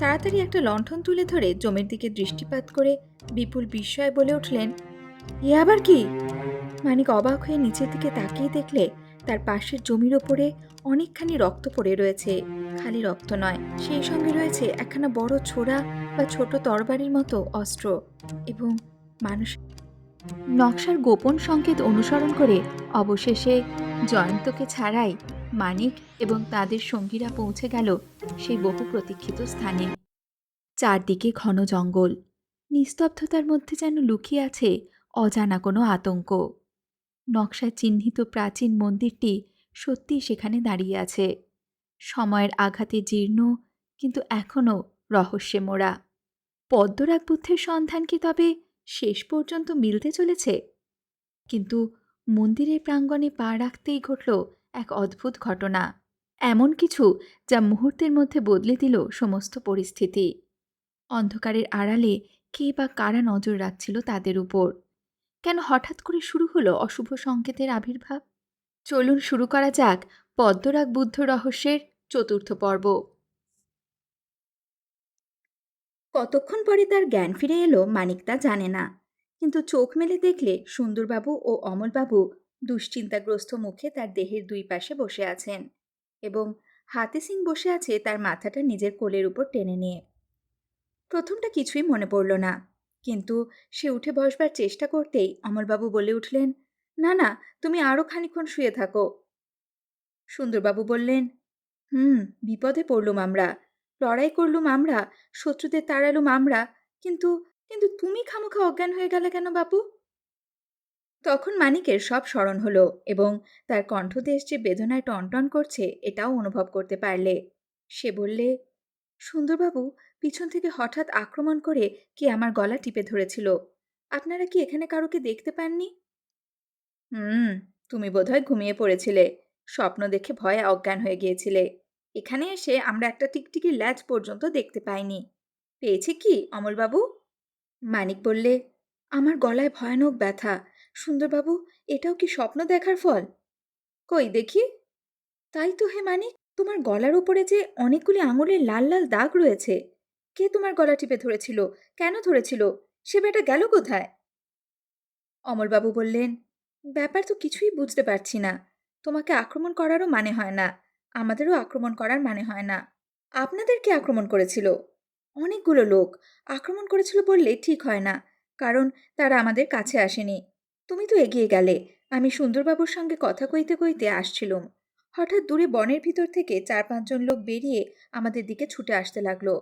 তাড়াতাড়ি একটা লণ্ঠন তুলে ধরে জমির দিকে দৃষ্টিপাত করে বিপুল বিস্ময়ে বলে উঠলেন, এ আবার কি? মানিক অবাক হয়ে নিচের দিকে তাকিয়ে দেখলে তার পাশের জমির ওপরে অনেকখানি রক্ত পড়ে রয়েছে। খালি রক্ত নয়, সেই সঙ্গে রয়েছে একখানা বড় ছোরা বা ছোট তরবারির মতো অস্ত্র। এবং মানুষ নকশার গোপন সংকেত অনুসরণ করে অবশেষে জয়ন্তকে ছাড়াই মানিক এবং তাদের সঙ্গীরা পৌঁছে গেল সেই বহু প্রতীক্ষিত স্থানে। চারদিকে ঘন জঙ্গল, নিস্তব্ধতার মধ্যে যেন লুকিয়ে আছে অজানা কোনো আতঙ্ক। নকশায় চিহ্নিত প্রাচীন মন্দিরটি সত্যিই সেখানে দাঁড়িয়ে আছে, সময়ের আঘাতে জীর্ণ, কিন্তু এখনও রহস্যে মোড়া। পদ্মরাগ বুদ্ধের সন্ধান কি তবে শেষ পর্যন্ত মিলতে চলেছে? কিন্তু মন্দিরের প্রাঙ্গণে পা রাখতেই ঘটল এক অদ্ভুত ঘটনা, এমন কিছু যা মুহূর্তের মধ্যে বদলে দিল সমস্ত পরিস্থিতি। অন্ধকারের আড়ালে কে বা কারা নজর রাখছিল তাদের উপর? কেন হঠাৎ করে শুরু হলো অশুভ সংকেতের আবির্ভাব? চলুন শুরু করা যাক পদ্মরাগ বুদ্ধ রহস্যের চতুর্থ পর্ব। কতক্ষণ পরে তার জ্ঞান ফিরে এলো মানিক তা জানে না, কিন্তু চোখ মেলে দেখলে সুন্দরবাবু ও অমলবাবু দুশ্চিন্তাগ্রস্ত মুখে তার দেহের দুই পাশে বসে আছেন, এবং হাতে সিং বসে আছে তার মাথাটা নিজের কোলের উপর টেনে নিয়ে। প্রথমটা কিছুই মনে পড়ল না, কিন্তু সে উঠে বসবার চেষ্টা করতেই অমলবাবু বলে উঠলেন, না না, তুমি আরও খানিক্ষণ শুয়ে থাকো। সুন্দরবাবু বললেন, হুম, বিপদে পড়লুম আমরা, লড়াই করলুম আমরা, শত্রুদের তাড়ালুম আমরা, কিন্তু কিন্তু তুমি খামোখা অজ্ঞান হয়ে গেলে কেন বাপু? তখন মানিকের সব স্মরণ হলো, এবং তার কণ্ঠদেশ যে বেদনায় টনটন করছে এটাও অনুভব করতে পারলে। সে বললে, সুন্দরবাবু, পিছন থেকে হঠাৎ আক্রমণ করে কে আমার গলা টিপে ধরেছিল। আপনারা কি এখানে কারোকে দেখতে পাননি? হুম, তুমি বোধহয় ঘুমিয়ে পড়েছিলে, স্বপ্ন দেখে ভয়ে অজ্ঞান হয়ে গিয়েছিলে। এখানে এসে আমরা একটা টিকটিকির ল্যাজ পর্যন্ত দেখতে পাইনি। পেয়েছে কি অমলবাবু? মানিক বললে, আমার গলায় ভয়ানক ব্যথা। সুন্দরবাবু, এটাও কি স্বপ্ন দেখার ফল? কই দেখি। তাই তো হে মানিক, তোমার গলার উপরে যে অনেকগুলি আঙুলের লাল লাল দাগ রয়েছে। কে তোমার গলা টিপে ধরেছিল? কেন ধরেছিল? সে বেটা গেল কোথায়? অমলবাবু বললেন, ব্যাপার তো কিছুই বুঝতে পারছি না। তোমাকে আক্রমণ করারও মানে হয় না, আমাদেরও আক্রমণ করার মানে হয় না। আপনাদের কে আক্রমণ করেছিল? অনেকগুলো লোক আক্রমণ করেছিল বললে ঠিক হয় না, কারণ তারা আমাদের কাছে আসেনি। তুমি তো এগিয়ে গেলে, আমি সুন্দরবাবুর সঙ্গে কথা কইতে কইতে আসছিলুম। হঠাৎ দূরে বনের ভিতর থেকে 4-5 জন লোক বেরিয়ে আমাদের দিকে ছুটে আসতে লাগলো।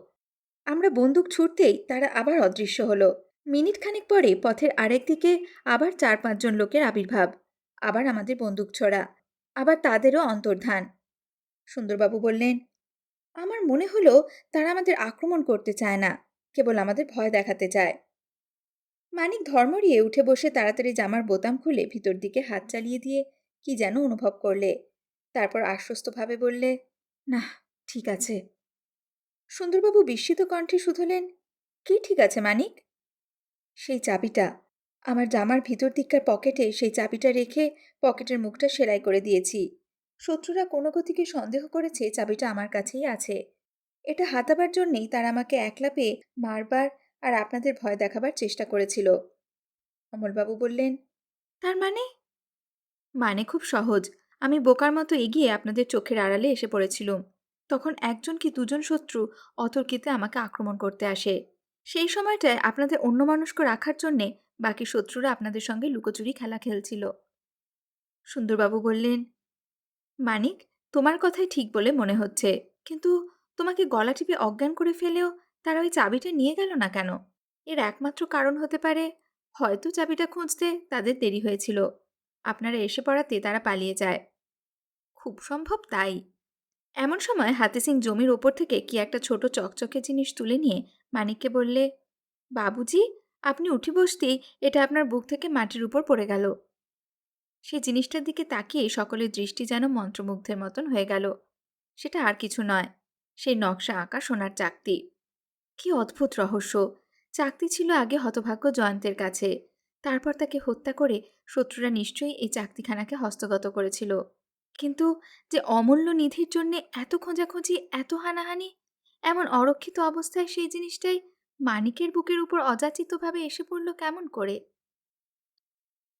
আমরা বন্দুক ছুটতেই তারা আবার অদৃশ্য হলো। মিনিট খানেক পরে পথের আরেক দিকে আবার 4-5 জন লোকের আবির্ভাব। আবার আমাদের বন্দুক ছোড়া, আবার তাদেরও অন্তর্ধান। সুন্দরবাবু বললেন, আমার মনে হলো তারা আমাদের আক্রমণ করতে চায় না, কেবল আমাদের ভয় দেখাতে চায়। মানিক ধর্মরিয়ে উঠে বসে তাড়াতাড়ি জামার বোতাম খুলে ভিতর দিকে হাত চালিয়ে দিয়ে কি যেন অনুভব করলে। তারপর আশ্বস্তভাবে বললে, না, ঠিক আছে। সুন্দরবাবু বিস্মিত কণ্ঠে শুধলেন, কি ঠিক আছে মানিক? সেই চাবিটা, আমার জামার ভিতর দিককার পকেটে সেই চাবিটা রেখে পকেটের মুখটা সেলাই করে দিয়েছি। শত্রুরা কোনো গতিকে সন্দেহ করেছে চাবিটা আমার কাছেই আছে। এটা হাতাবার জন্যেই তারা আমাকে একলা পেয়ে মারবার আর আপনাদের ভয় দেখাবার চেষ্টা করেছিল। অমলবাবু বললেন, তার মানে? মানে খুব সহজ। আমি বোকার মতো এগিয়ে আপনাদের চোখের আড়ালে এসে পড়েছিলুম। তখন 1 কি 2 জন শত্রু অতর্কিতে আমাকে আক্রমণ করতে আসে। সেই সময়টায় আপনাদের অন্যমনস্ক রাখার জন্যে বাকি শত্রুরা আপনাদের সঙ্গে লুকোচুরি খেলা খেলছিল। সুন্দরবাবু বললেন, মানিক, তোমার কথাই ঠিক বলে মনে হচ্ছে, কিন্তু তোমাকে গলা টিপে অজ্ঞান করে ফেলেও তারা ওই চাবিটা নিয়ে গেল না কেন? এর একমাত্র কারণ হতে পারে, হয়তো চাবিটা খুঁজতে তাদের দেরি হয়েছিল, আপনারা এসে পড়াতে তারা পালিয়ে যায়। খুব সম্ভব তাই। এমন সময় হাতে সিং জমির ওপর থেকে কি একটা ছোট চকচকে জিনিস তুলে নিয়ে মানিককে বললে, বাবুজি, আপনি উঠে বসতেই এটা আপনার বুক থেকে মাটির উপর পড়ে গেল। সেই জিনিসটার দিকে তাকিয়ে সকলের দৃষ্টি যেন মন্ত্রমুগ্ধের মতন হয়ে গেল। সেটা আর কিছু নয়, সেই নকশা আঁকা সোনার চাকতি। কি অদ্ভুত রহস্য! চাকতি ছিল আগে হতভাগ্য জয়ন্তের কাছে, তারপর তাকে হত্যা করে শত্রুরা নিশ্চয়ই এই চাকতিখানাকে হস্তগত করেছিল। কিন্তু যে অমূল্য নিধির জন্যে এত খোঁজাখুঁজি, এত হানাহানি, এমন অরক্ষিত অবস্থায় সেই জিনিসটাই মানিকের বুকের উপর অযাচিতভাবে এসে পড়ল কেমন করে?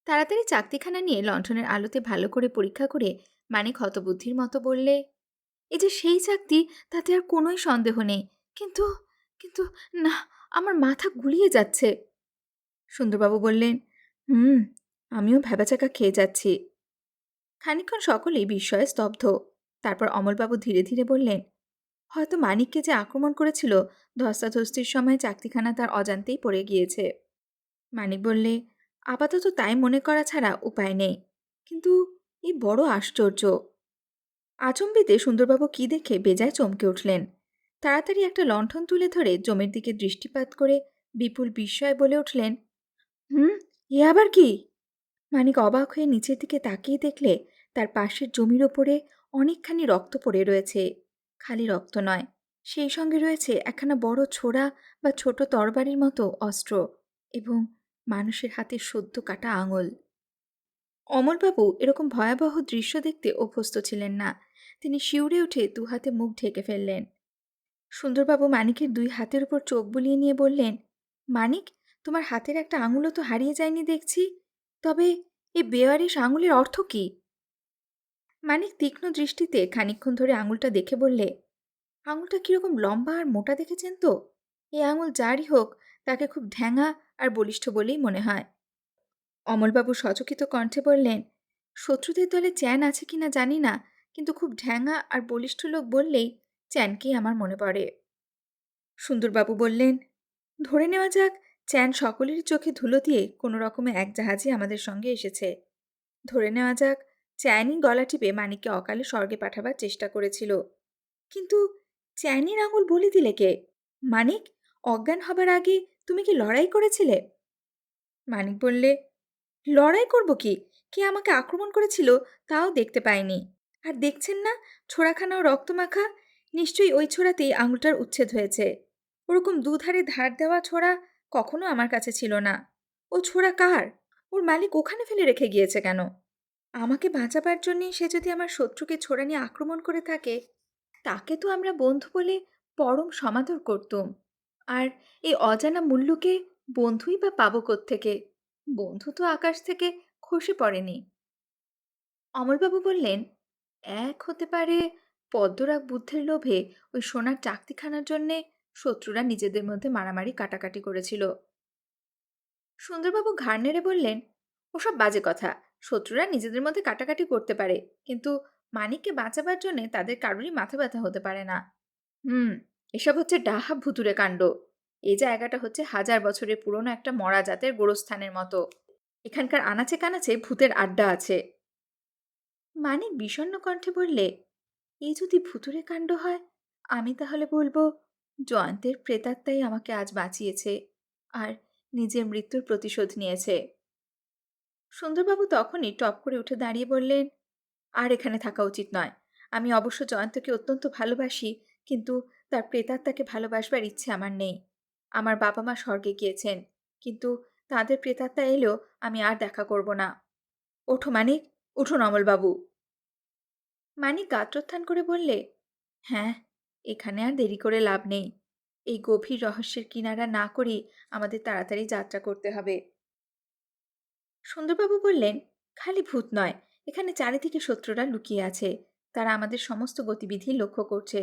তাড়াতাড়ি চাকতিখানা নিয়ে লণ্ঠনের আলোতে ভালো করে পরীক্ষা করে মানিক হতবুদ্ধির মতো বললে, এই যে সেই চাকতি, তাতে আর কোনোই সন্দেহ নেই। কিন্তু কিন্তু না, আমার মাথা গুলিয়ে যাচ্ছে। সুন্দরবাবু বললেন, হুম, আমিও ভ্যাবাচাকা খেয়ে যাচ্ছি। খানিকক্ষণ সকলেই বিস্ময়ে স্তব্ধ। তারপর অমলবাবু ধীরে ধীরে বললেন, হয়তো মানিককে যে আক্রমণ করেছিল, ধস্তাধস্তির সময় চাকতিখানা তার অজান্তেই পড়ে গিয়েছে। মানিক বললে, আপাতত তাই মনে করা ছাড়া উপায় নেই। কিন্তু এই বড় আশ্চর্য। আচম্বিতে সুন্দরবাবু কি দেখে বেজায় চমকে উঠলেন। তাড়াতাড়ি একটা লণ্ঠন তুলে ধরে জমির দিকে দৃষ্টিপাত করে বিপুল বিস্ময়ে বলে উঠলেন, হুম, এ আবার কি? মানিক অবাক হয়ে নিচের দিকে তাকিয়ে দেখলে তার পাশের জমির ওপরে অনেকখানি রক্ত পড়ে রয়েছে। খালি রক্ত নয়, সেই সঙ্গে রয়েছে একখানা বড় ছোরা বা ছোট তরবারির মতো অস্ত্র এবং মানুষের হাতে সদ্য কাটা আঙুল। অমলবাবু এরকম ভয়াবহ দৃশ্য দেখতে অভ্যস্ত ছিলেন না। তিনি শিউরে উঠে দুহাতে মুখ ঢেকে ফেললেন। সুন্দরবাবু মানিকের দুই হাতের উপর চোখ বুলিয়ে নিয়ে বললেন, মানিক, তোমার হাতের একটা আঙুলও তো হারিয়ে যায়নি দেখছি। তবে এ বেওয়ারিশ আঙুলের অর্থ কি? মানিক তীক্ষ্ণ দৃষ্টিতে খানিকক্ষণ ধরে আঙুলটা দেখে বললে, আঙুলটা কিরকম লম্বা আর মোটা দেখেছেন তো? এই আঙুল যারই হোক, তাকে খুব ঢ্যাঙা আর বলিষ্ঠ বলেই মনে হয়। অমলবাবু সচকিত কণ্ঠে বললেন, শত্রুদের দলে চ্যান আছে কিনা জানি না, কিন্তু খুব ঢ্যাঙা আর বলিষ্ঠ লোক বললেই চ্যানকেই আমার মনে পড়ে। সুন্দরবাবু বললেন, ধরে নেওয়া যাক চ্যান সকলেরই চোখে ধুলো দিয়ে কোনো রকমে এক জাহাজে আমাদের সঙ্গে এসেছে। ধরে নেওয়া যাক চ্যানই গলা টিপে মানিককে অকালে স্বর্গে পাঠাবার চেষ্টা করেছিল। কিন্তু চ্যানির আঙুল বলি দিলে কে? মানিক, অজ্ঞান হবার আগে তুমি কি লড়াই করেছিলে? মানিক বললে, লড়াই করব কি? কে আমাকে আক্রমণ করেছিল তাও দেখতে পাইনি। আর দেখছেন না, ছোড়াখানাও রক্তমাখা। নিশ্চয়ই ওই ছোড়াতেই আঙুলটার উচ্ছেদ হয়েছে। ওরকম দুধারে ধার দেওয়া ছোড়া কখনো আমার কাছে ছিল না। ও ছোড়া কার? ওর মালিক ওখানে ফেলে রেখে গিয়েছে কেন? আমাকে বাঁচাবার জন্যে সে যদি আমার শত্রুকে ছোড়া নিয়ে আক্রমণ করে থাকে, তাকে তো আমরা বন্ধু বলে পরম সমাদর করতুম। আর এই অজানা মূল্যকে বন্ধুই বা পাবো কোত্থেকে? বন্ধু তো আকাশ থেকে খসে পড়েনি। অমলবাবু বললেন, এক হতে পারে পদ্মরাগ বুদ্ধের লোভে ওই সোনার চাকতিখানার জন্যে শত্রুরা নিজেদের মধ্যে মারামারি কাটাকাটি করেছিল। সুন্দরবাবু ঘাড় নেড়ে বললেন, ওসব বাজে কথা। শত্রুরা নিজেদের মধ্যে কাটাকাটি করতে পারে, কিন্তু মানিককে বাঁচাবার জন্যে তাদের কারোরই মাথা ব্যথা হতে পারে না। হুম, এসব হচ্ছে ডাহা ভুতুড়ে কাণ্ড। এই জায়গাটা হচ্ছে 1000 বছরের পুরনো একটা মরা জাতের গোরস্থানের মতো। এখানকার আনাচে কানাচে ভূতের আড্ডা আছে। মানিক বিষণ্ণ কণ্ঠে বললে, এই যদি ভুতুড়ে কাণ্ড হয়, আমি তাহলে বলবো জয়ন্তের প্রেতাত্মাই আমাকে আজ বাঁচিয়েছে আর নিজের মৃত্যুর প্রতিশোধ নিয়েছে। সুন্দরবাবু তখনই টপ করে উঠে দাঁড়িয়ে বললেন, আর এখানে থাকা উচিত নয়। আমি অবশ্য জয়ন্তকে অত্যন্ত ভালোবাসি, কিন্তু তার প্রেতাত্মাকে ভালোবাসবার ইচ্ছে আমার নেই। আমার বাবা মা স্বর্গে গিয়েছেন, কিন্তু তাদের প্রেতাত্মা এলেও আমি আর দেখা করব না। ওঠো মানিক, উঠুন অমলবাবু। মানিক গাত্রোত্থান করে বললে, হ্যাঁ, এখানে আর দেরি করে লাভ নেই। এই গভীর রহস্যের কিনারা না করেই আমাদের তাড়াতাড়ি যাত্রা করতে হবে। সুন্দরবাবু বললেন, খালি ভূত নয়, এখানে চারিদিকে শত্রুরা লুকিয়ে আছে। তারা আমাদের সমস্ত গতিবিধি লক্ষ্য করছে।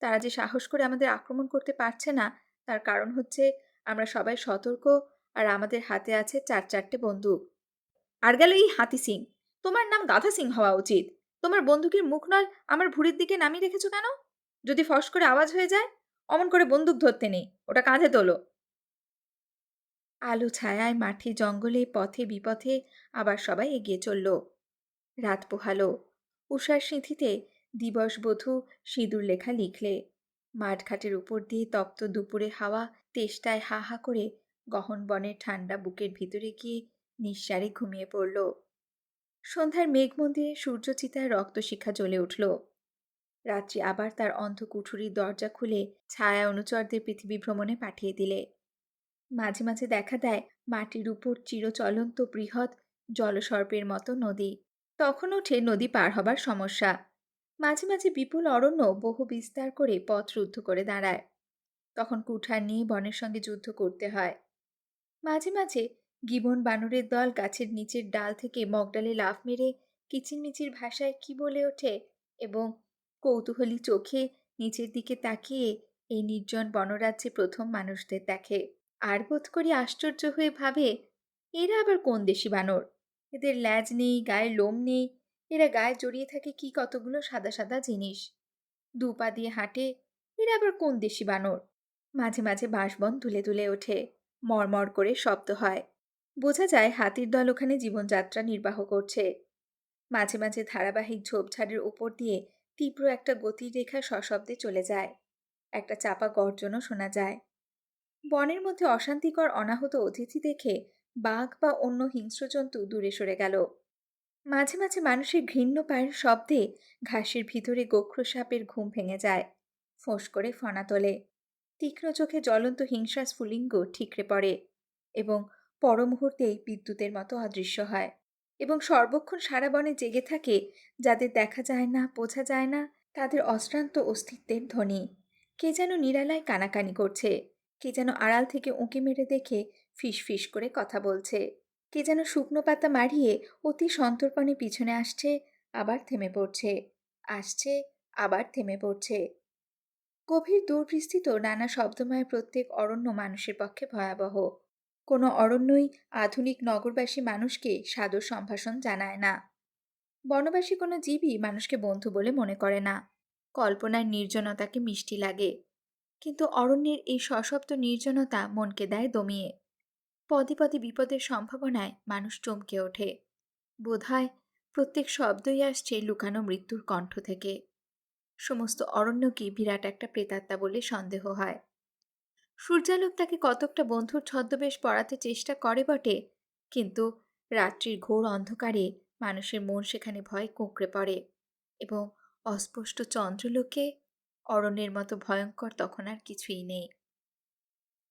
তারা যে সাহস করে আমাদের আক্রমণ করতে পারছে না, তার কারণ হচ্ছে আমরা সবাই সতর্ক আর আমাদের হাতে আছে 4-4টে বন্দুক। আর গেল এই হাতি সিং, তোমার নাম গাধা সিং হওয়া উচিত। তোমার বন্দুকের মুখ নল আমার ভুঁড়ির দিকে নামিয়ে রেখেছো কেন? যদি ফস করে আওয়াজ হয়ে যায়, অমন করে বন্দুক ধরতে নেই, ওটা কাঁধে তোলো। আলো ছায়ায় মাঠে জঙ্গলে পথে বিপথে আবার সবাই এগিয়ে চলল। রাত পোহালো। উষার সিঁথিতে দিবসবধূ সিঁদুর লেখা লিখলে। মাঠঘাটের উপর দিয়ে তপ্ত দুপুরে হাওয়া তেষ্টায় হা হা করে গহন বনের ঠান্ডা বুকের ভিতরে গিয়ে নিঃসারে ঘুমিয়ে পড়ল। সন্ধ্যার মেঘমন্দিরে সূর্যচিতায় রক্তশিখা জ্বলে উঠল। রাত্রি আবার তার অন্ধ কুঠুরির দরজা খুলে ছায়া অনুচরদের পৃথিবী ভ্রমণে পাঠিয়ে দিলে। মাঝে মাঝে দেখা দেয় মাটির উপর চিরচলন্ত বৃহৎ জলসর্পের মতো নদী। তখন ওঠে নদী পার হবার সমস্যা। মাঝে মাঝে বিপুল অরণ্য বহু বিস্তার করে পথ রুদ্ধ করে দাঁড়ায়। তখন কুঠার নিয়ে বনের সঙ্গে যুদ্ধ করতে হয়। মাঝে মাঝে গিবন বানরের দল গাছের নিচের ডাল থেকে মগডালে লাফ মেরে কিচিরমিচির ভাষায় কি বলে ওঠে, এবং কৌতূহলী চোখে নিচের দিকে তাকিয়ে এই নির্জন বনরাজ্যে প্রথম মানুষদের দেখে। আর বোধ করি আশ্চর্য হয়ে ভাবে, এরা আবার কোন দেশি বানর? এদের ল্যাজ নেই, গায়ে লোম নেই, এরা গায়ে জড়িয়ে থাকে কি কতগুলো সাদা সাদা জিনিস, দু পা দিয়ে হাঁটে, এরা আবার কোন দেশি বানর? মাঝে মাঝে বাঁশবন দুলে দুলে ওঠে, মড়মড় করে শব্দ হয়। বোঝা যায় হাতির দল ওখানে জীবনযাত্রা নির্বাহ করছে। মাঝে মাঝে ধারাবাহিক ঝোপঝাড়ের ওপর দিয়ে তীব্র একটা গতির রেখা সশব্দে চলে যায়। একটা চাপা গর্জনও শোনা যায়। বনের মধ্যে অশান্তিকর অনাহত অতিথি দেখে বাঘ বা অন্য হিংস্র জন্তু দূরে সরে গেল। মাঝে মাঝে মানুষের ঘৃণ্য পায়ের শব্দে ঘাসের ভিতরে গোখ্র সাপের ঘুম ভেঙে যায়, ফোঁস করে ফনা তোলে। তীক্ষ্ণ চোখে জ্বলন্ত হিংস্রা স্ফুলিঙ্গ ঠিকরে পড়ে এবং পর মুহূর্তেই বিদ্যুতের মতো অদৃশ্য হয়। এবং সর্বক্ষণ সারা বনে জেগে থাকে যাদের দেখা যায় না, বোঝা যায় না, তাদের অশ্রান্ত অস্তিত্বের ধ্বনি। কে যেন নিরালায় কানাকানি করছে, কে যেন আড়াল থেকে উঁকি মেরে দেখে ফিস ফিস করে কথা বলছে, কে যেন শুকনো পাতা মারিয়ে অতি সন্তর্পণে পিছনে আসছে, আবার থেমে পড়ছে, আসছে, আবার থেমে পড়ছে। গভীর দূরবিস্তৃত নানা শব্দময় প্রত্যেক অরণ্য মানুষের পক্ষে ভয়াবহ। কোনো অরণ্যই আধুনিক নগরবাসী মানুষকে সাদর সম্ভাষণ জানায় না। বনবাসী কোনো জীবই মানুষকে বন্ধু বলে মনে করে না। কল্পনার নির্জনতাকে মিষ্টি লাগে, কিন্তু অরণ্যের এই সশব্দ নির্জনতা মনকে দেয় দমিয়ে। পদে পদে বিপদের সম্ভাবনায় মানুষ চমকে ওঠে। বোধহয় প্রত্যেক শব্দই আসছে লুকানো মৃত্যুর কণ্ঠ থেকে। সমস্ত অরণ্যকে বিরাট একটা প্রেতাত্মা বলে সন্দেহ হয়। সূর্যালোক তাকে কতকটা বন্ধুর ছদ্মবেশ পড়াতে চেষ্টা করে বটে, কিন্তু রাত্রির ঘোর অন্ধকারে মানুষের মন সেখানে ভয়ে কুঁকড়ে পড়ে, এবং অস্পষ্ট চন্দ্রলোকে অরণ্যের মতো ভয়ঙ্কর তখন আর কিছুই নেই।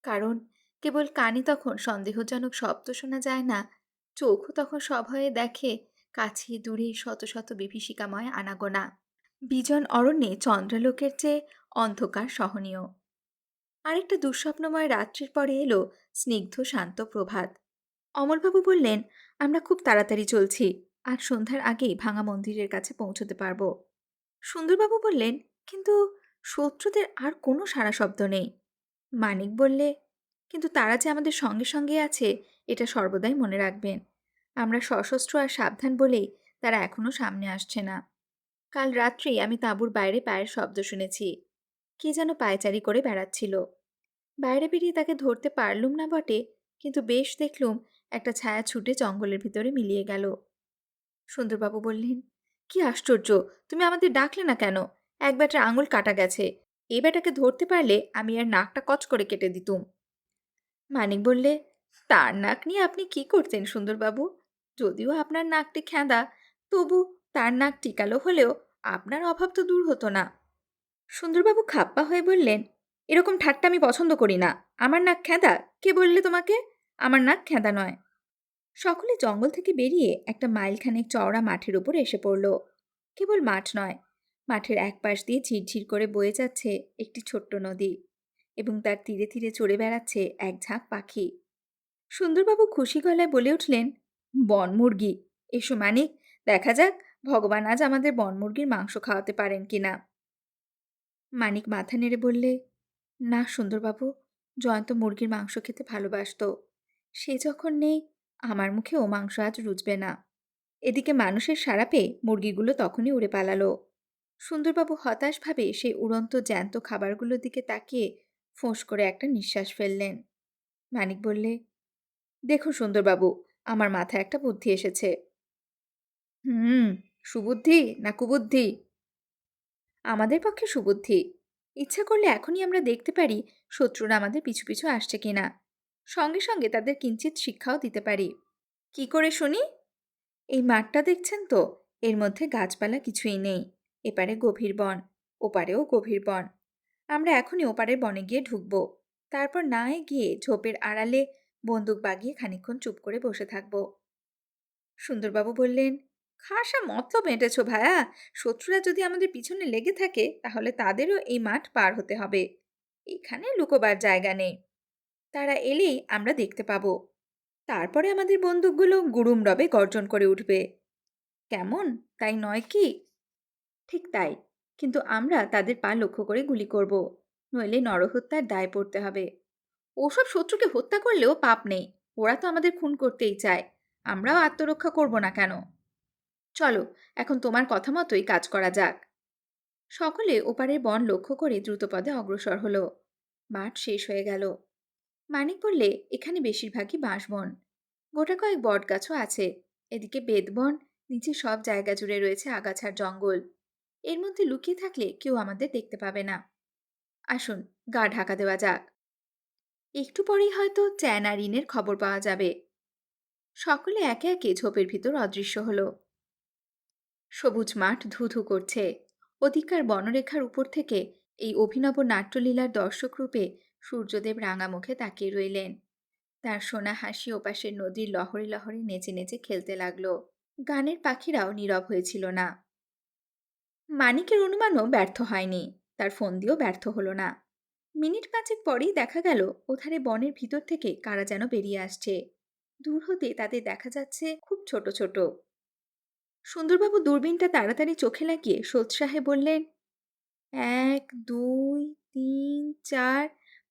কারণ কেবল কানে তখন সন্দেহজনক শব্দ শোনা যায় না, চোখও তখন সভয়ে দেখে কাছে দূরে শত শত বিভীষিকাময় আনাগোনা। বিজন অরণ্যে চন্দ্রালোকের চেয়ে অন্ধকার সহনীয়। আরেকটা দুঃস্বপ্নময় রাত্রির পরে এলো স্নিগ্ধ শান্ত প্রভাত। অমলবাবু বললেন, আমরা খুব তাড়াতাড়ি চলছি, আজ সন্ধ্যার আগেই ভাঙা মন্দিরের কাছে পৌঁছতে পারবো। সুন্দরবাবু বললেন, কিন্তু শত্রুদের আর কোনো সাড়া শব্দ নেই। মানিক বললে, কিন্তু তারা যে আমাদের সঙ্গে সঙ্গে আছে এটা সর্বদাই মনে রাখবেন। আমরা সশস্ত্র আর সাবধান বলেই তারা এখনো সামনে আসছে না। কাল রাত্রি আমি তাঁবুর বাইরে পায়ের শব্দ শুনেছি, কে যেন পায়চারি করে বেড়াচ্ছিল। বাইরে বেরিয়ে তাকে ধরতে পারলুম না বটে, কিন্তু বেশ দেখলুম একটা ছায়া ছুটে জঙ্গলের ভিতরে মিলিয়ে গেল। সুন্দরবাবু বললেন, কি আশ্চর্য, তুমি আমাদের ডাকলে না কেন? এক ব্যাটার আঙুল কাটা গেছে, এ ব্যাটাকে ধরতে পারলে আমি আর নাকটা কচ করে কেটে দিতুম। মানিক বললে, তার নাক নিয়ে আপনি কি করতেন সুন্দরবাবু? যদিও আপনার নাকটি খেঁদা, তবু তার নাক টিকালো হলেও আপনার অভাব তো দূর হতো না। সুন্দরবাবু খাপ্পা হয়ে বললেন, এরকম ঠাট্টা আমি পছন্দ করি না। আমার নাক খেঁদা? কে বললে তোমাকে? আমার নাক খেঁদা নয়। সকলে জঙ্গল থেকে বেরিয়ে একটা মাইলখানেক চওড়া মাঠের উপর এসে পড়ল। কেবল মাঠ নয়, মাঠের এক পাশ দিয়ে ঝিরঝির করে বয়ে যাচ্ছে একটি ছোট্ট নদী, এবং তার তীরে তীরে চড়ে বেড়াচ্ছে এক ঝাঁক পাখি। সুন্দরবাবু খুশি গলায় বলে উঠলেন, বনমুরগি! এসো মানিক, দেখা যাক ভগবান আজ আমাদের বনমুরগির মাংস খাওয়াতে পারেন কিনা। মানিক মাথা নেড়ে বললে, না সুন্দরবাবু, জয়ন্ত মুরগির মাংস খেতে ভালোবাসত। সে যখন নেই, আমার মুখে ও মাংস আজ রুচবে না। এদিকে মানুষের সাড়া পেয়ে মুরগিগুলো তখনই উড়ে পালালো। সুন্দরবাবু হতাশভাবে সেই উড়ন্ত জ্যান্ত খাবারগুলোর দিকে তাকিয়ে ফোঁস করে একটা নিঃশ্বাস ফেললেন। মানিক বললে, দেখুন সুন্দরবাবু, আমার মাথায় একটা বুদ্ধি এসেছে। হুম, সুবুদ্ধি না কুবুদ্ধি? আমাদের পক্ষে সুবুদ্ধি। ইচ্ছা করলে এখনই আমরা দেখতে পারি শত্রুরা আমাদের পিছু পিছু আসছে কিনা। সঙ্গে সঙ্গে তাদের কিঞ্চিত শিক্ষাও দিতে পারি। কি করে শুনি? এই মাঠটা দেখছেন তো, এর মধ্যে গাছপালা কিছুই নেই। এপারে গভীর বন, ওপারেও গভীর বন। আমরা এখনই ওপারের বনে গিয়ে ঢুকব। তারপর না গিয়ে ঝোপের আড়ালে বন্দুক বাগিয়ে খানিকক্ষণ চুপ করে বসে থাকব। সুন্দরবাবু বললেন, খাসা মতলব এঁটেছো ভায়া। শত্রুরা যদি আমাদের পিছনে লেগে থাকে তাহলে তাদেরও এই মাঠ পার হতে হবে। এখানে লুকোবার জায়গা নেই। তারা এলেই আমরা দেখতে পাবো। তারপরে আমাদের বন্দুকগুলো গুড়ুম রবে গর্জন করে উঠবে। কেমন, তাই নয় কি? ঠিক তাই। কিন্তু আমরা তাদের পা লক্ষ্য করে গুলি করব, নইলে নরহত্যার দায় পড়তে হবে। ওসব শত্রুকে হত্যা করলেও পাপ নেই। ওরা তো আমাদের খুন করতেই চায়। আমরাও আত্মরক্ষা করব না কেন? চলো, এখন তোমার কথা মতোই কাজ করা যাক। সকলে ওপারের বন লক্ষ্য করে দ্রুতপদে অগ্রসর হলো। মাঠ শেষ হয়ে গেল। মানিক বললে, এখানে বেশিরভাগই বাঁশবন। গোটা কয়েক বট গাছও আছে। এদিকে বেদবন, নিচে সব জায়গা জুড়ে রয়েছে আগাছার জঙ্গল। এর মধ্যে লুকিয়ে থাকলে কেউ আমাদের দেখতে পাবে না। আসুন, গা ঢাকা দেওয়া যাক। একটু পরেই হয়তো চ্যান আর ইনের খবর পাওয়া যাবে। সকলে একে একে ঝোপের ভিতর অদৃশ্য হলো। সবুজ মাঠ ধু ধু করছে। ওদিককার বনরেখার উপর থেকে এই অভিনব নাট্যলীলার দর্শক রূপে সূর্যদেব রাঙা মুখে তাকিয়ে রইলেন। তার সোনা হাসি ওপাশের নদীর লহরে লহরে নেচে নেচে খেলতে লাগলো। গানের পাখিরাও নীরব হয়েছিল না। মানিকের অনুমানও ব্যর্থ হয়নি। তার ফোন দিয়েও ব্যর্থ হলো না। মিনিট পাঁচেক পরেই দেখা গেল ওধারে বনের ভিতর থেকে কারা যেন বেরিয়ে আসছে। দূর হতে তাদের দেখা যাচ্ছে খুব ছোট ছোট। সুন্দরবাবু দূরবীনটা তাড়াতাড়ি চোখে লাগিয়ে সোৎসাহে বললেন, ১, ২, ৩, ৪,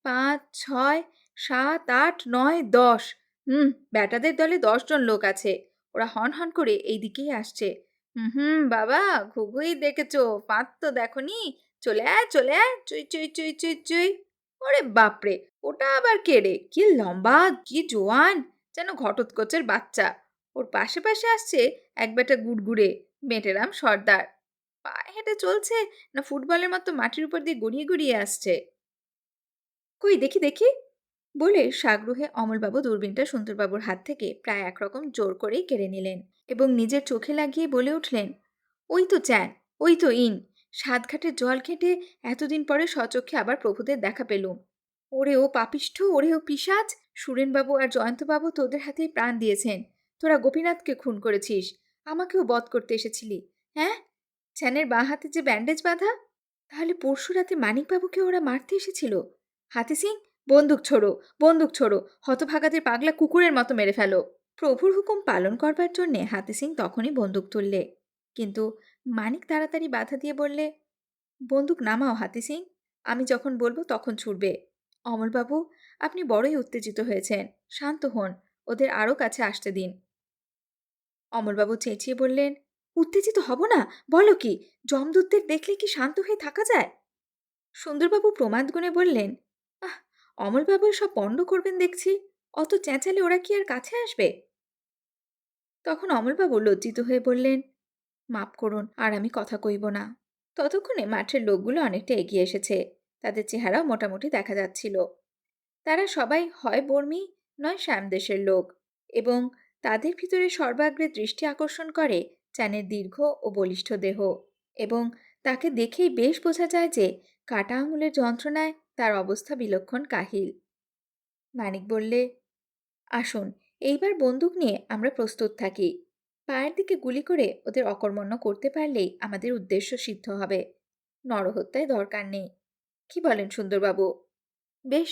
৫, ৬, ৭, ৮, ৯, ১০। ব্যাটাদের দলে ১০ জন লোক আছে। ওরা হন হন করে এই দিকেই আসছে। বাবা, ঘুঘুই দেখেছো, ফাঁদ তো দেখনি। চলে আয়, চলে আয়, চুই চুই চুই চুই চুই। ওরে বাপরে, ওটা আবার কে রে? কি লম্বা, কি জোয়ান, যেন ঘটোৎকচের বাচ্চা। ওর পাশে পাশে আসছে এক বেটা গুড়গুড়ে, বেটেরাম সর্দার। পায়ে হেঁটে চলছে না ফুটবলের মতো মাটির উপর দিয়ে গড়িয়ে গড়িয়ে আসছে? কই দেখি দেখি, বলে সাগ্রহে অমলবাবু দূরবীনটা সুন্দরবাবুর হাত থেকে প্রায় একরকম জোর করেই কেড়ে নিলেন এবং নিজের চোখে লাগিয়ে বলে উঠলেন, ওই তো চ্যান, ওই তো ইন। সাতঘাটের জল ঘেঁটে এতদিন পরে স্বচক্ষে আবার প্রভুদের দেখা পেলুম। ওরে ও পাপিষ্ঠ, ওরে ও পিশাচ! সুরেনবাবু আর জয়ন্তবাবু তোদের হাতেই প্রাণ দিয়েছেন। তোরা গোপীনাথকে খুন করেছিস, আমাকেও বধ করতে এসেছিলি। হ্যাঁ, চ্যানের বাঁ হাতে যে ব্যান্ডেজ বাঁধা। তাহলে পরশু রাতে মানিকবাবুকে ওরা মারতে এসেছিল। হাতি সিং, বন্দুক ছোড়ো, বন্দুক ছোড়ো, হতভাগাদের পাগলা কুকুরের মতো মেরে ফেলো। প্রভুর হুকুম পালন করবার জন্যে হাতি সিং তখনই বন্দুক তুললে। কিন্তু মানিক তাড়াতাড়ি বাধা দিয়ে বললে, বন্দুক নামাও হাতি সিং, আমি যখন বলবো তখন ছুটবে। অমলবাবু, আপনি বড়ই উত্তেজিত হয়েছেন, শান্ত হন, ওদের আরও কাছে আসতে দিন। অমলবাবু চেঁচিয়ে বললেন, উত্তেজিত হব না? বলো কি, যমদূতদের দেখলে কি শান্ত হয়ে থাকা যায়? সুন্দরবাবু প্রমাদ গুণে বললেন, আহ, অমলবাবু সব পণ্ড করবেন দেখছি। অত চেঁচালে ওরা কি আর কাছে আসবে? তখন অমলবাবু লজ্জিত হয়ে বললেন, মাপ করুন, আর আমি কথা কইব না। ততক্ষণে মাঠের লোকগুলো অনেকটা এগিয়ে এসেছে। তাদের চেহারাও মোটামুটি দেখা যাচ্ছিল। তারা সবাই হয় বর্মী, নয় শ্যামদেশের লোক, এবং তাদের ভিতরে সর্বাগ্রে দৃষ্টি আকর্ষণ করে চ্যানের দীর্ঘ ও বলিষ্ঠ দেহ, এবং তাকে দেখেই বেশ বোঝা যায় যে কাটা আঙুলের যন্ত্রণায় তার অবস্থা বিলক্ষণ কাহিল। মানিক বললে, আসুন, এইবার বন্দুক নিয়ে আমরা প্রস্তুত থাকি। পায়ের দিকে গুলি করে ওদের অকর্মণ্য করতে পারলেই আমাদের উদ্দেশ্য সিদ্ধ হবে। নরহত্যায় দরকার নেই। কি বলেন সুন্দরবাবু? বেশ,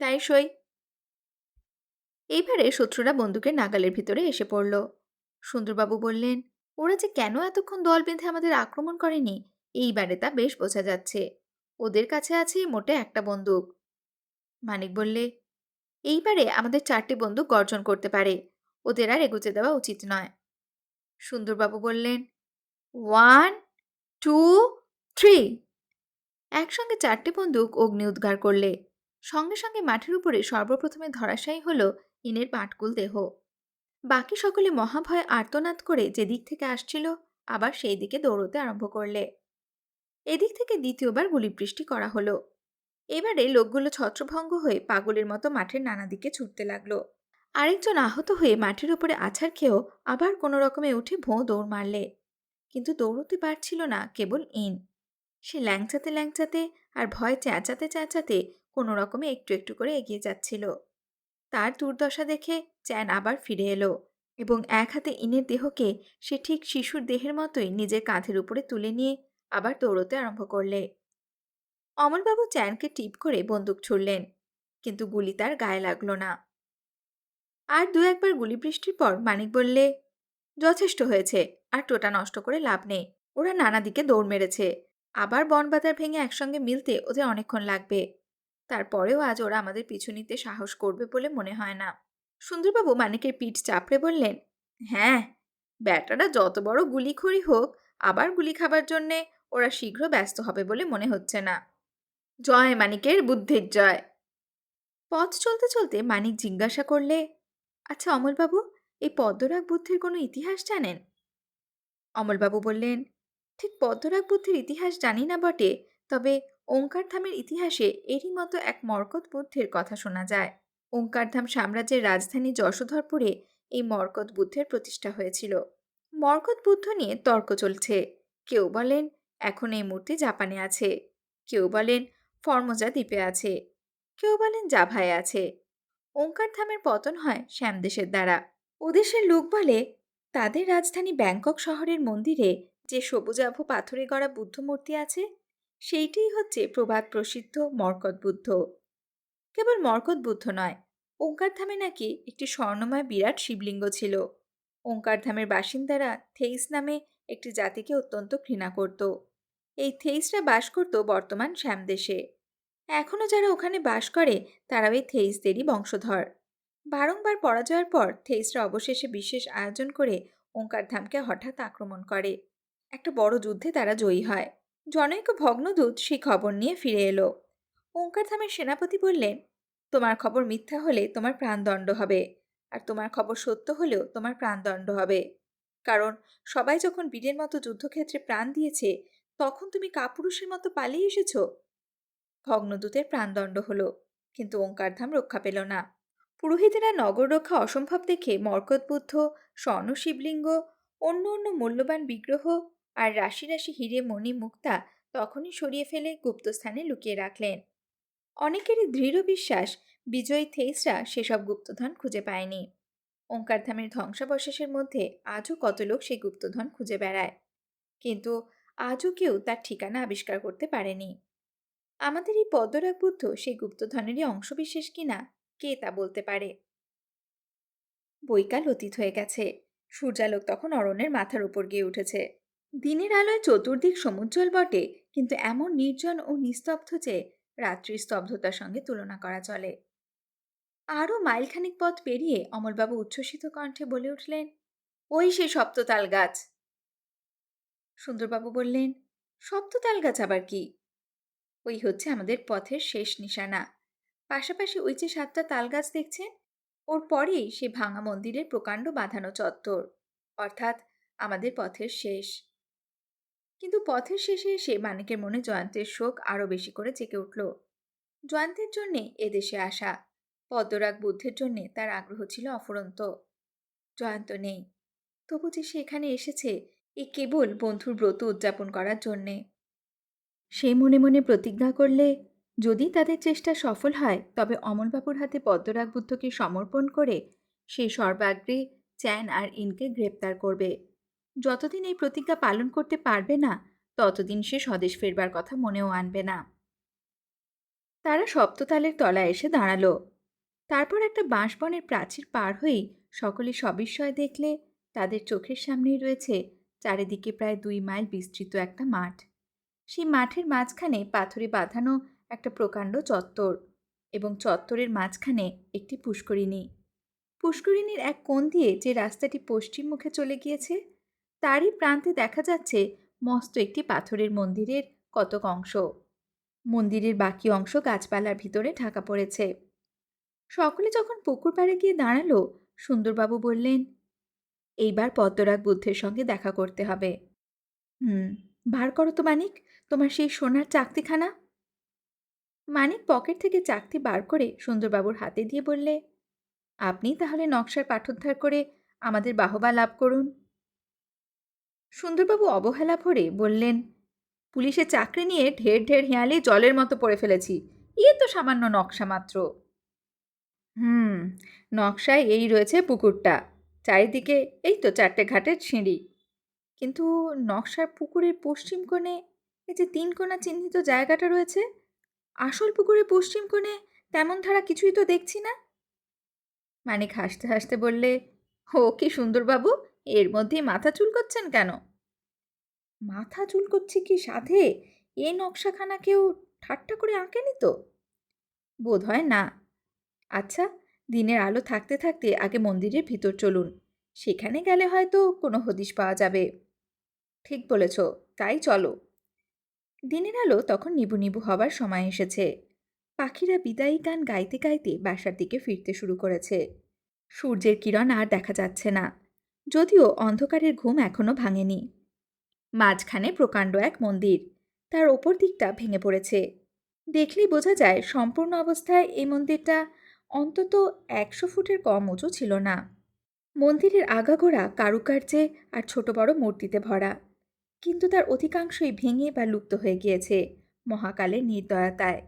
তাই সই। এইবারে শত্রুরা বন্দুকের নাগালের ভিতরে এসে পড়ল। সুন্দরবাবু বললেন, ওরা যে কেন এতক্ষণ দল বেঁধে আমাদের আক্রমণ করেনি, এইবারে তা বেশ বোঝা যাচ্ছে। ওদের কাছে আছে মোটে একটা বন্দুক। মানিক বললে, এইবারে আমাদের 4টে বন্দুক গর্জন করতে পারে। ওদের আর এগুতে দেওয়া উচিত নয়। সুন্দরবাবু বললেন, 1, 2, 3। একসঙ্গে 4টে বন্দুক অগ্নি উদ্গার করলে। সঙ্গে সঙ্গে মাঠের উপরে সর্বপ্রথমে ধরাশায়ী হল ইনের পাটকুল দেহ। বাকি সকলে মহাভয়ে আর্তনাদ করে যেদিক থেকে আসছিল আবার সেই দিকে দৌড়তে আরম্ভ করলে। এদিক থেকে দ্বিতীয়বার গুলিবৃষ্টি করা হলো। এবারে লোকগুলো ছত্রভঙ্গ হয়ে পাগলের মতো মাঠের নানা দিকে ছুটতে লাগলো। আরেকজন আহত হয়ে মাঠের উপরে আছাড় খেয়েও আবার কোনো রকমে উঠে ভোঁ দৌড় মারলে। কিন্তু দৌড়তে পারছিল না কেবল ইন। সে ল্যাংচাতে ল্যাংচাতে আর ভয় চেঁচাতে চেঁচাতে কোনো রকমে একটু একটু করে এগিয়ে যাচ্ছিল। তার দুর্দশা দেখে চ্যান আবার ফিরে এলো এবং এক হাতে ইনের দেহকে সে ঠিক শিশুর দেহের মতোই নিজের কাঁধের উপরে তুলে নিয়ে আবার দৌড়তে আরম্ভ করলে। অমলবাবু চ্যানকে টিপ করে বন্দুক ছুড়লেন, কিন্তু গুলি তার গায়ে লাগলো না। আর দু একবার গুলি বৃষ্টির পর মানিক বললে, যথেষ্ট হয়েছে, আর টোটা নষ্ট করে লাভ নেই। ওরা নানা দিকে দৌড় মেরেছে, আবার বনবাদার ভেঙে একসঙ্গে মিলতে ওদের অনেকক্ষণ লাগবে। তারপরেও আজ ওরা আমাদের পিছু নিতে সাহস করবে বলে মনে হয় না। সুন্দরবাবু মানিকের পিঠ চাপড়ে বললেন, হ্যাঁ, ব্যাটারা যত বড় গুলিখড়ি হোক, আবার গুলি খাবার জন্যে ওরা শীঘ্র ব্যস্ত হবে বলে মনে হচ্ছে না। জয় মানিকের বুদ্ধির জয়। পথ চলতে চলতে মানিক জিজ্ঞাসা করলে, আচ্ছা অমলবাবু, এই পদ্মরাগ বুদ্ধির কোনো ইতিহাস জানেন? অমলবাবু বললেন, ঠিক পদ্মরাগ বুদ্ধির ইতিহাস জানি না বটে, তবে ওঙ্কারধামের ইতিহাসে এরই মতো এক মরকত বুদ্ধের কথা শোনা যায়। ওঙ্কারধাম সাম্রাজ্যের রাজধানী যশোধরপুরে এই মরকত বুদ্ধের প্রতিষ্ঠা হয়েছিল। মরকত বুদ্ধ নিয়ে তর্ক চলছে। কেউ বলেন এখন এই মূর্তি জাপানে আছে, কেউ বলেন ফর্মোজা দ্বীপে আছে, কেউ বলেন জাভায় আছে। ওঙ্কারধামের পতন হয় শ্যামদেশের দ্বারা। ওদেশের লোক বলে তাদের রাজধানী ব্যাংকক শহরের মন্দিরে যে সবুজাভ পাথরে গড়া বুদ্ধ মূর্তি আছে, সেইটিই হচ্ছে প্রবাদ প্রসিদ্ধ মরকত বুদ্ধ। কেবল মরকত বুদ্ধ নয়, ওঙ্কারধামে নাকি একটি স্বর্ণময় বিরাট শিবলিঙ্গ ছিল। ওঙ্কারধামের বাসিন্দারা থেইস নামে একটি জাতিকে অত্যন্ত ঘৃণা করত। এই থেইসরা বাস করত বর্তমান শ্যামদেশে। এখনও যারা ওখানে বাস করে তারা ওই থেইসদেরই বংশধর। বারংবার পরাজয়ের পর থেইসরা অবশেষে বিশেষ আয়োজন করে ওঙ্কারধামকে হঠাৎ আক্রমণ করে। একটা বড় যুদ্ধে তারা জয়ী হয়। জনৈক ভগ্নদূত সেই খবর নিয়ে ফিরে এলো। ওঙ্কারধামের সেনাপতি বললেন, তোমার খবর মিথ্যা হলে তোমার প্রাণদণ্ড হবে, আর তোমার খবর সত্য হলেও তোমার প্রাণদণ্ড হবে। কারণ সবাই যখন বীরের মতো যুদ্ধক্ষেত্রে প্রাণ দিয়েছে, তখন তুমি কাপুরুষের মতো পালিয়ে এসেছ। ভগ্নদূতের প্রাণদণ্ড হলো, কিন্তু ওঙ্কারধাম রক্ষা পেল না। পুরোহিতেরা নগর রক্ষা অসম্ভব দেখে মরকত বুদ্ধ, স্বর্ণ শিবলিঙ্গ, অন্য অন্য মূল্যবান বিগ্রহ আর রাশি রাশি হিরে মণি মুক্তা তখনই সরিয়ে ফেলে গুপ্তস্থানে লুকিয়ে রাখলেন। অনেকেরই দৃঢ় বিশ্বাস বিজয়ী থেইসরা সেসব গুপ্তধন খুঁজে পায়নি। ওঙ্কারধামের ধ্বংসাবশেষের মধ্যে আজও কত লোক সেই গুপ্তধন খুঁজে বেড়ায়, কিন্তু আজও কেউ তার ঠিকানা আবিষ্কার করতে পারেনি। আমাদের এই পদ্মরাগ বুদ্ধ সেই গুপ্তধনেরই অংশবিশেষ কিনা কে তা বলতে পারে। বৈকাল অতীত হয়ে গেছে। সূর্যালোক তখন অরণ্যের মাথার উপর গিয়ে উঠেছে। দিনের আলোয় চতুর্দিক সমুজ্জ্বল বটে, কিন্তু এমন নির্জন ও নিস্তব্ধ যে রাত্রির স্তব্ধতার সঙ্গে তুলনা করা চলে। আরও মাইলখানিক পথ পেরিয়ে অমলবাবু উচ্ছ্বসিত কণ্ঠে বলে উঠলেন, ওই সে সপ্ততাল গাছ। সুন্দরবাবু বললেন, সপ্ততাল গাছ আবার কি? ওই হচ্ছে আমাদের পথের শেষ নিশানা। পাশাপাশি ওই যে 7টা তাল গাছ দেখছেন, ওর পরেই সে ভাঙা মন্দিরের প্রকাণ্ড বাঁধানো চত্বর, অর্থাৎ আমাদের পথের শেষ। কিন্তু পথের শেষে এসে মানিকের মনে জয়ন্তের শোক আরও বেশি করে জেগে উঠল। জয়ন্তের জন্যে এদেশে আসা, পদ্মরাগ বুদ্ধের জন্যে তার আগ্রহ ছিল অফুরন্ত। জয়ন্ত নেই, তবু যে সে এখানে এসেছে এ কেবল বন্ধুর ব্রত উদযাপন করার জন্যে। সে মনে মনে প্রতিজ্ঞা করলে যদি তাদের চেষ্টা সফল হয় তবে অমলবাবুর হাতে পদ্মরাগ বুদ্ধকে সমর্পণ করে সে সর্বাগ্রে চ্যান আর ইনকে গ্রেপ্তার করবে। যতদিন এই প্রতিজ্ঞা পালন করতে পারবে না, ততদিন সে স্বদেশ ফেরবার কথা মনেও আনবে না। তারা সপ্ততালের তলায় এসে দাঁড়ালো। তারপর একটা বাঁশবনের প্রাচীর পার হয়েই সকলে সবিস্ময়ে দেখলে তাদের চোখের সামনেই রয়েছে চারিদিকে প্রায় 2 মাইল বিস্তৃত একটা মাঠ। সেই মাঠের মাঝখানে পাথরে বাঁধানো একটা প্রকাণ্ড চত্বর, এবং চত্বরের মাঝখানে একটি পুষ্করিণী। পুষ্করিণীর এক কোণ দিয়ে যে রাস্তাটি পশ্চিম মুখে চলে গিয়েছে, তারই প্রান্তে দেখা যাচ্ছে মস্ত একটি পাথরের মন্দিরের কতক অংশ। মন্দিরের বাকি অংশ গাছপালার ভিতরে ঢাকা পড়েছে। সকলে যখন পুকুর পাড়ে গিয়ে দাঁড়ালো, সুন্দরবাবু বললেন, এইবার পদ্মরাগ বুদ্ধের সঙ্গে দেখা করতে হবে। বার করো তো মানিক, তোমার সেই সোনার চাকতিখানা। মানিক পকেট থেকে চাকতি বার করে সুন্দরবাবুর হাতে দিয়ে বললে, আপনি তাহলে নকশার পাঠোদ্ধার করে আমাদের বাহবা লাভ করুন। সুন্দরবাবু অবহেলা ভরে বললেন, পুলিশে চাকরি নিয়ে ঢের ঢের হেঁয়ালি জলের মতো পড়ে ফেলেছি, তো সামান্য নকশা মাত্র। নকশায় এই রয়েছে পুকুরটা। চারিদিকে এই তো 4টে ঘাটের সিঁড়ি। কিন্তু নকশার পুকুরের পশ্চিম কোণে এই যে 3 কোণা চিহ্নিত জায়গাটা রয়েছে, আসল পুকুরের পশ্চিম কোণে তেমন ধারা কিছুই তো দেখছি না। মানিক হাসতে হাসতে বললে, ও কি সুন্দরবাবু, এর মধ্যেই মাথা চুলকোচ্ছেন কেন? মাথা চুলকোচ্ছে কি সাধে? এ নকশাখানা কেউ ঠাট্টা করে আঁকেনি তো? বোধ হয় না। আচ্ছা, দিনের আলো থাকতে থাকতে আগে মন্দিরের ভিতর চলুন, সেখানে গেলে হয়তো কোনো হদিশ পাওয়া যাবে। ঠিক বলেছ, তাই চলো। দিনের আলো তখন নিবু নিবু হবার সময় এসেছে। পাখিরা বিদায়ী গান গাইতে গাইতে বাসার দিকে ফিরতে শুরু করেছে। সূর্যের কিরণ আর দেখা যাচ্ছে না, যদিও অন্ধকারের ঘুম এখনো ভাঙেনি। মাঝখানে প্রকাণ্ড এক মন্দির, তার ওপর দিকটা ভেঙে পড়েছে। দেখলেই বোঝা যায় সম্পূর্ণ অবস্থায় এই মন্দিরটা অন্তত 100 ফুটের কম উঁচু ছিল না। মন্দিরের আগাগোড়া কারুকার্যে আর ছোট বড় মূর্তিতে ভরা, কিন্তু তার অধিকাংশই ভেঙে বা লুপ্ত হয়ে গিয়েছে মহাকালের নির্দয়তায়।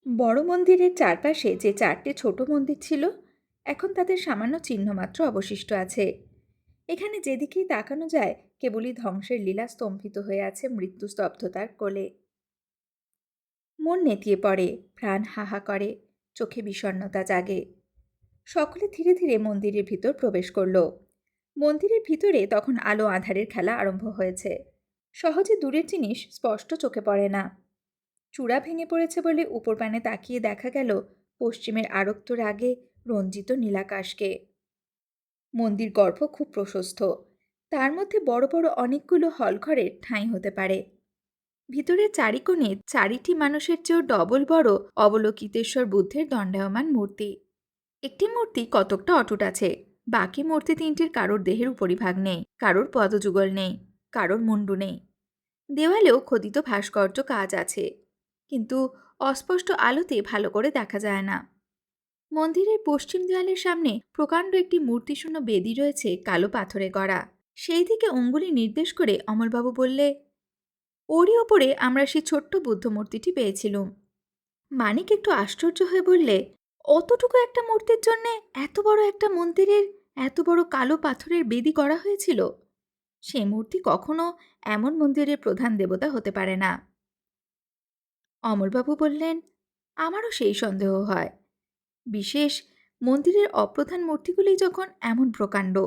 বড় মন্দিরের চারপাশে যে 4টে ছোট মন্দির ছিল, এখন তাদের সামান্য চিহ্নমাত্র অবশিষ্ট আছে। এখানে যেদিকেই তাকানো যায় কেবলই ধ্বংসের লীলা স্তম্ভিত হয়ে আছে মৃত্যুস্তব্ধতার কোলে। মন নেতিয়ে পড়ে, প্রাণ হাহা করে, চোখে বিষণ্ণতা জাগে। সকলে ধীরে ধীরে মন্দিরের ভিতর প্রবেশ করল। মন্দিরের ভিতরে তখন আলো আঁধারের খেলা আরম্ভ হয়েছে। সহজে দূরের জিনিস স্পষ্ট চোখে পড়ে না। চূড়া ভেঙে পড়েছে বলে উপর পানে তাকিয়ে দেখা গেল পশ্চিমের আরক্ত রাগে রঞ্জিত নীলাকাশকে। মন্দির গর্ভ খুব প্রশস্ত, তার মধ্যে বড় বড় অনেকগুলো হলঘরের ঠাঁই হতে পারে। ভিতরের চারিকোণে 4টি মানুষের চেয়েও ডবল বড় অবলোকিতেশ্বর বুদ্ধের দণ্ডায়মান মূর্তি। একটি মূর্তি কতকটা অটুট আছে, বাকি মূর্তি 3টির কারোর দেহের উপরিভাগ নেই, কারোর পদযুগল নেই, কারোর মুন্ডু নেই। দেওয়ালেও খোদিত ভাস্কর্য কাজ আছে, কিন্তু অস্পষ্ট আলোতে ভালো করে দেখা যায় না। মন্দিরের পশ্চিম দেওয়ালের সামনে প্রকাণ্ড একটি মূর্তিশূন্য বেদি রয়েছে কালো পাথরে গড়া। সেই দিকে অঙ্গুলি নির্দেশ করে অমলবাবু বললে, ওরই ওপরে আমরা সেই ছোট্ট বুদ্ধ মূর্তিটি পেয়েছিলুম। মানিক একটু আশ্চর্য হয়ে বললে, অতটুকু একটা মূর্তির জন্যে এত বড় একটা মন্দিরের এত বড় কালো পাথরের বেদি করা হয়েছিল? সে মূর্তি কখনো এমন মন্দিরের প্রধান দেবতা হতে পারে না। অমলবাবু বললেন, আমারও সেই সন্দেহ হয়, বিশেষ মন্দিরের অপ্রধান মূর্তিগুলি যখন এমন প্রকাণ্ড।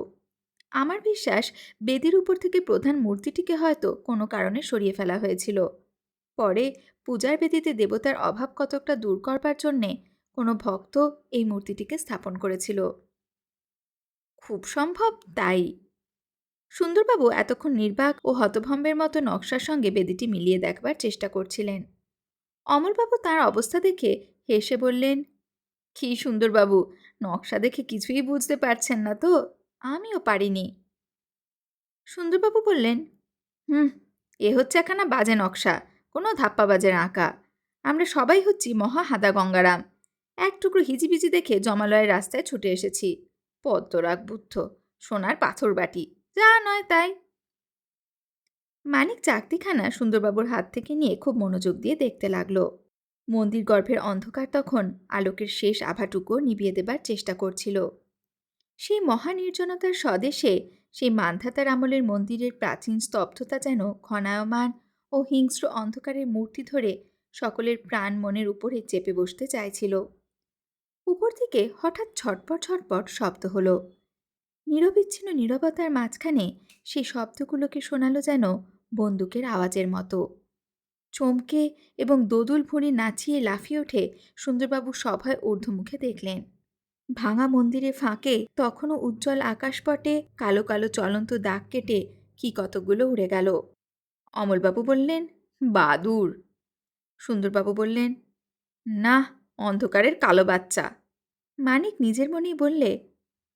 আমার বিশ্বাস বেদির উপর থেকে প্রধান মূর্তিটিকে হয়তো কোনো কারণে সরিয়ে ফেলা হয়েছিল। পরে পূজার বেদিতে দেবতার অভাব কতকটা দূর করবার জন্যে কোনো ভক্ত এই মূর্তিটিকে স্থাপন করেছিল। খুব সম্ভব তাই। সুন্দরবাবু এতক্ষণ নির্বাক ও হতভম্বের মতো নকশার সঙ্গে বেদিটি মিলিয়ে দেখবার চেষ্টা করছিলেন। অমলবাবু তার অবস্থা দেখে হেসে বললেন, কি সুন্দরবাবু, নকশা দেখে কিছুই বুঝতে পারছেন না তো? আমিও পারিনি। সুন্দরবাবু বললেন, হুম, এ হচ্ছে একখানা বাজে নকশা, কোনো ধাপ্পাবাজের আঁকা। আমরা সবাই হচ্ছি মহা হাদা গঙ্গারাম। এক টুকরো হিজিবিজি দেখে জমালয়ের রাস্তায় ছুটে এসেছি। পদ্মরাগ বুদ্ধ, সোনার পাথর বাটি, যা নয় তাই। মানিক চাকতিখানা সুন্দরবাবুর হাত থেকে নিয়ে খুব মনোযোগ দিয়ে দেখতে লাগলো। মন্দির গর্ভের অন্ধকার তখন আলোকের শেষ আভাটুকুও নিভিয়ে দেবার চেষ্টা করছিল। সেই মহানির্জনতার স্বদেশে সেই মান্ধাতার আমলের মন্দিরের প্রাচীন স্তব্ধতা যেন ঘনায়মান ও হিংস্র অন্ধকারের মূর্তি ধরে সকলের প্রাণ মনের উপরে চেপে বসতে চাইছিল। উপর থেকে হঠাৎ ছটপট ছটপট শব্দ হলো। নিরবিচ্ছিন্ন নীরবতার মাঝখানে সেই শব্দগুলোকে শোনালো যেন বন্দুকের আওয়াজের মতো। চমকে এবং দোদুল ভুঁড়ি নাচিয়ে লাফিয়ে ওঠে সুন্দরবাবু সভয় ঊর্ধ্বমুখে দেখলেন। ভাঙা মন্দিরে ফাঁকে তখনও উজ্জ্বল আকাশপটে কালো কালো চলন্ত দাগ কেটে কি কতকগুলো উড়ে গেল। অমলবাবু বললেন, বাদুর। সুন্দরবাবু বললেন, না, অন্ধকারের কালো বাচ্চা। মানিক নিজের মনেই বললে,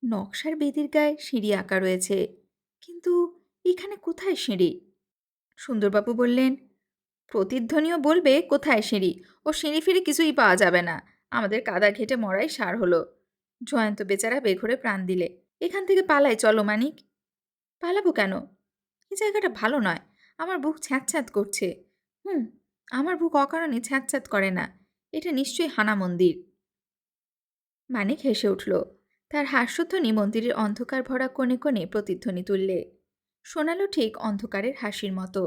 নকশার বেদির গায়ে সিঁড়ি আঁকা রয়েছে, কিন্তু এখানে কোথায় সিঁড়ি? সুন্দরবাবু বললেন, প্রতিধ্বনিও বলবে কোথায় সিঁড়ি, ও সিঁড়ি ফিরে কিছুই পাওয়া যাবে না। আমাদের কাদা ঘেটে মরাই সার হলো। জয়ন্ত বেচারা বেঘরে প্রাণ দিলে। এখান থেকে পালাই, চলো মানিক। পালাবো কেন? এই জায়গাটা ভালো নয়, আমার বুক ছ্যাঁতছ্যাঁত করছে। আমার বুক অকারণে ছ্যাঁতছ্যাঁত করে না, এটা নিশ্চয়ই হানা মন্দির। মানিক হেসে উঠল। তার হাস্যধ্বনি মন্দিরের অন্ধকার ভরা কোণে কোণে প্রতিধ্বনি তুললে, শোনালো ঠিক অন্ধকারের হাসির মতো।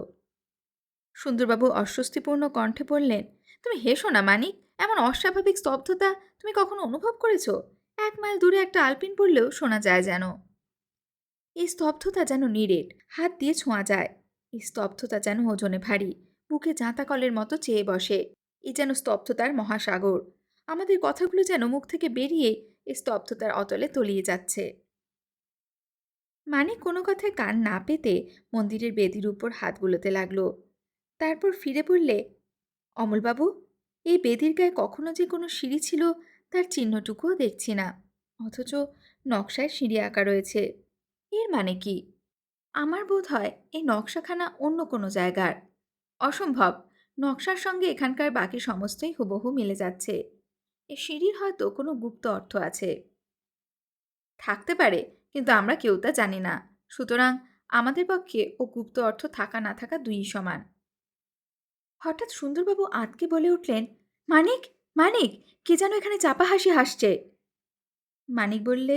সুন্দরবাবু অস্বস্তিপূর্ণ কণ্ঠে বললেন, তুমি হেসো না মানিক, এমন অস্বাভাবিক স্তব্ধতা তুমি কখনো অনুভব করেছো? 1 মাইল দূরে একটা আলপিন পড়লেও শোনা যায় যেন। এই স্তব্ধতা যেন নিরেট, হাত দিয়ে ছোঁয়া যায়। এই স্তব্ধতা যেন ওজনে ভারী, বুকে জাঁতা কলের মতো চেয়ে বসে। এই যেন স্তব্ধতার মহাসাগর। আমাদের কথাগুলো যেন মুখ থেকে বেরিয়ে এই স্তব্ধতার অতলে তলিয়ে যাচ্ছে। মানিক কোনো কথায় কান না পেতে মন্দিরের বেদির উপর হাত বুলোতে লাগলো। তারপর ফিরে বললে, অমলবাবু, এই বেদির গায়ে কখনো যে কোনো সিঁড়ি ছিল তার চিহ্নটুকুও দেখছি না, অথচ নকশায় সিঁড়ি আঁকা রয়েছে। এর মানে কি? আমার বোধ হয় এই নকশাখানা অন্য কোনো জায়গার। অসম্ভব, নকশার সঙ্গে এখানকার বাকি সমস্তই হুবহু মিলে যাচ্ছে। এই সিঁড়ির হয়তো কোনো গুপ্ত অর্থ আছে। থাকতে পারে, কিন্তু আমরা কেউ তা জানি না। সুতরাং আমাদের পক্ষে ও গুপ্ত অর্থ থাকা না থাকা দুইই সমান। হঠাৎ সুন্দরবাবু আঁতকে বলে উঠলেন, মানিক, মানিক, কে যেন এখানে চাপা হাসি হাসছে। মানিক বললে,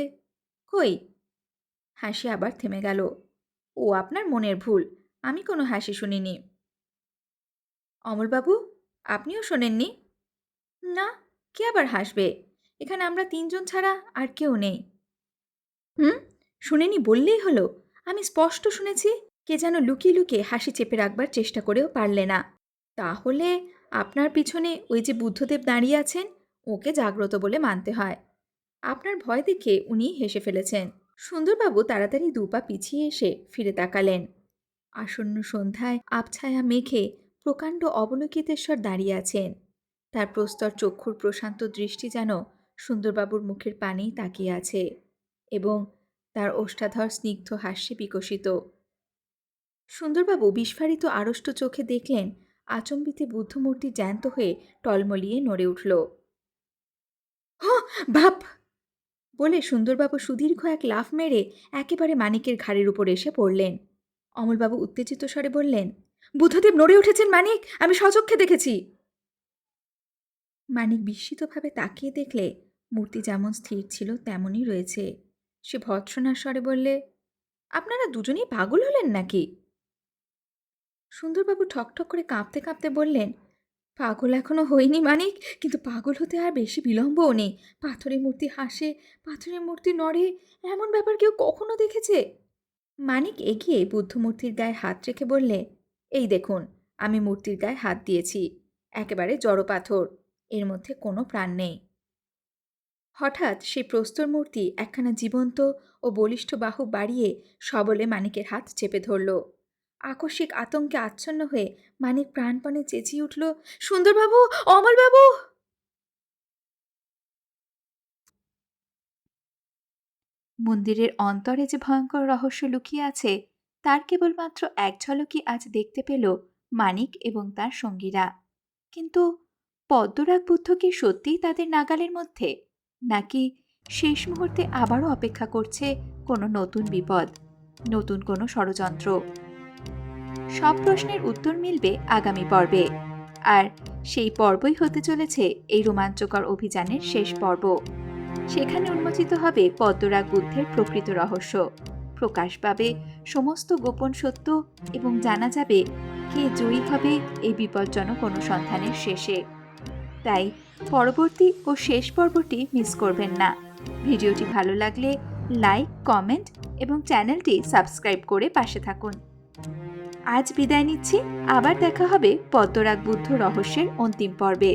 কই? হাসি আবার থেমে গেল। ও আপনার মনের ভুল, আমি কোনো হাসি শুনিনি। অমলবাবু, আপনিও শোনেননি? না, কে আবার হাসবে? এখানে আমরা 3জন ছাড়া আর কেউ নেই। হুম, শুনিনি বললেই হলো। আমি স্পষ্ট শুনেছি, কে যেন লুকিয়ে লুকিয়ে হাসি চেপে রাখবার চেষ্টা করেও পারলে না। তাহলে আপনার পিছনে ওই যে বুদ্ধদেব দাঁড়িয়ে আছেন, ওকে জাগ্রত বলে মানতে হয়। আপনার ভয় দেখে উনি হেসে ফেলেছেন। সুন্দরবাবু তাড়াতাড়ি 2 পা পিছিয়ে এসে ফিরে তাকালেন। আসন্ন সন্ধ্যায় আবছায়া মেঘে প্রকাণ্ড অবলোকিতেশ্বর দাঁড়িয়ে আছেন। তার প্রস্তর চক্ষুর প্রশান্ত দৃষ্টি যেন সুন্দরবাবুর মুখের পানেই তাকিয়ে আছে, এবং তার ওষ্ঠাধর স্নিগ্ধ হাস্যে বিকশিত। সুন্দরবাবু বিস্ফারিত আড়ষ্ট চোখে দেখলেন আচম্বিতে বুদ্ধমূর্তি জ্যান্ত হয়ে টলমলিয়ে নড়ে উঠল। বাপ! বলে সুন্দরবাবু সুদীর্ঘ এক লাফ মেরে একেবারে মানিকের ঘাড়ের উপর এসে পড়লেন। অমলবাবু উত্তেজিত স্বরে বললেন, বুদ্ধদেব নড়ে উঠেছেন মানিক, আমি স্বচক্ষে দেখেছি। মানিক বিস্মিতভাবে তাকিয়ে দেখলে মূর্তি যেমন স্থির ছিল তেমনই রয়েছে। সে ভর্ৎসনার স্বরে বললে, আপনারা দুজনেই পাগল হলেন নাকি? সুন্দরবাবু ঠকঠক করে কাঁপতে কাঁপতে বললেন, পাগল এখনো হইনি মানিক, কিন্তু পাগল হতে আর বেশি বিলম্বও নেই। পাথরের মূর্তি হাসে, পাথরের মূর্তি নড়ে, এমন ব্যাপার কেউ কখনো দেখেছে? মানিক এগিয়ে বুদ্ধমূর্তির গায়ে হাত রেখে বললে, এই দেখুন, আমি মূর্তির গায়ে হাত দিয়েছি। একেবারে জড় পাথর, এর মধ্যে কোনো প্রাণ নেই। হঠাৎ সেই প্রস্তর মূর্তি একখানা জীবন্ত ও বলিষ্ঠ বাহু বাড়িয়ে সবলে মানিকের হাত চেপে ধরল। আকস্মিক আতঙ্কে আচ্ছন্ন হয়ে মানিক প্রাণপণে চেঁচিয়ে উঠল, সুন্দরবাবু, অমলবাবু! মন্দিরের অন্তরে যে ভয়ঙ্কর রহস্য লুকিয়ে আছে তার কেবলমাত্র এক ঝলকই আজ দেখতে পেল মানিক এবং তার সঙ্গীরা। কিন্তু পদ্মরাগ বুদ্ধ কি সত্যিই তাদের নাগালের মধ্যে, নাকি শেষ মুহূর্তে আবারও অপেক্ষা করছে কোনো নতুন বিপদ, নতুন কোনো ষড়যন্ত্র? সব প্রশ্নের উত্তর মিলবে আগামী পর্বে। আর সেই পর্বই হতে চলেছে এই রোমাঞ্চকর অভিযানের শেষ পর্ব। সেখানে উন্মোচিত হবে পদ্মরাগ বুদ্ধের প্রকৃত রহস্য, প্রকাশ পাবে সমস্ত গোপন সত্য, এবং জানা যাবে কে জয়ী হবে এই বিপজ্জনক অনুসন্ধানের শেষে। তাই পরবর্তী ও শেষ পর্বটি মিস করবেন না। ভিডিওটি ভালো লাগলে লাইক, কমেন্ট এবং চ্যানেলটি সাবস্ক্রাইব করে পাশে থাকুন। আজ বিদায় নিচ্ছি, আবার দেখা হবে পদ্মরাগ বুদ্ধ রহস্যের অন্তিম পর্বে।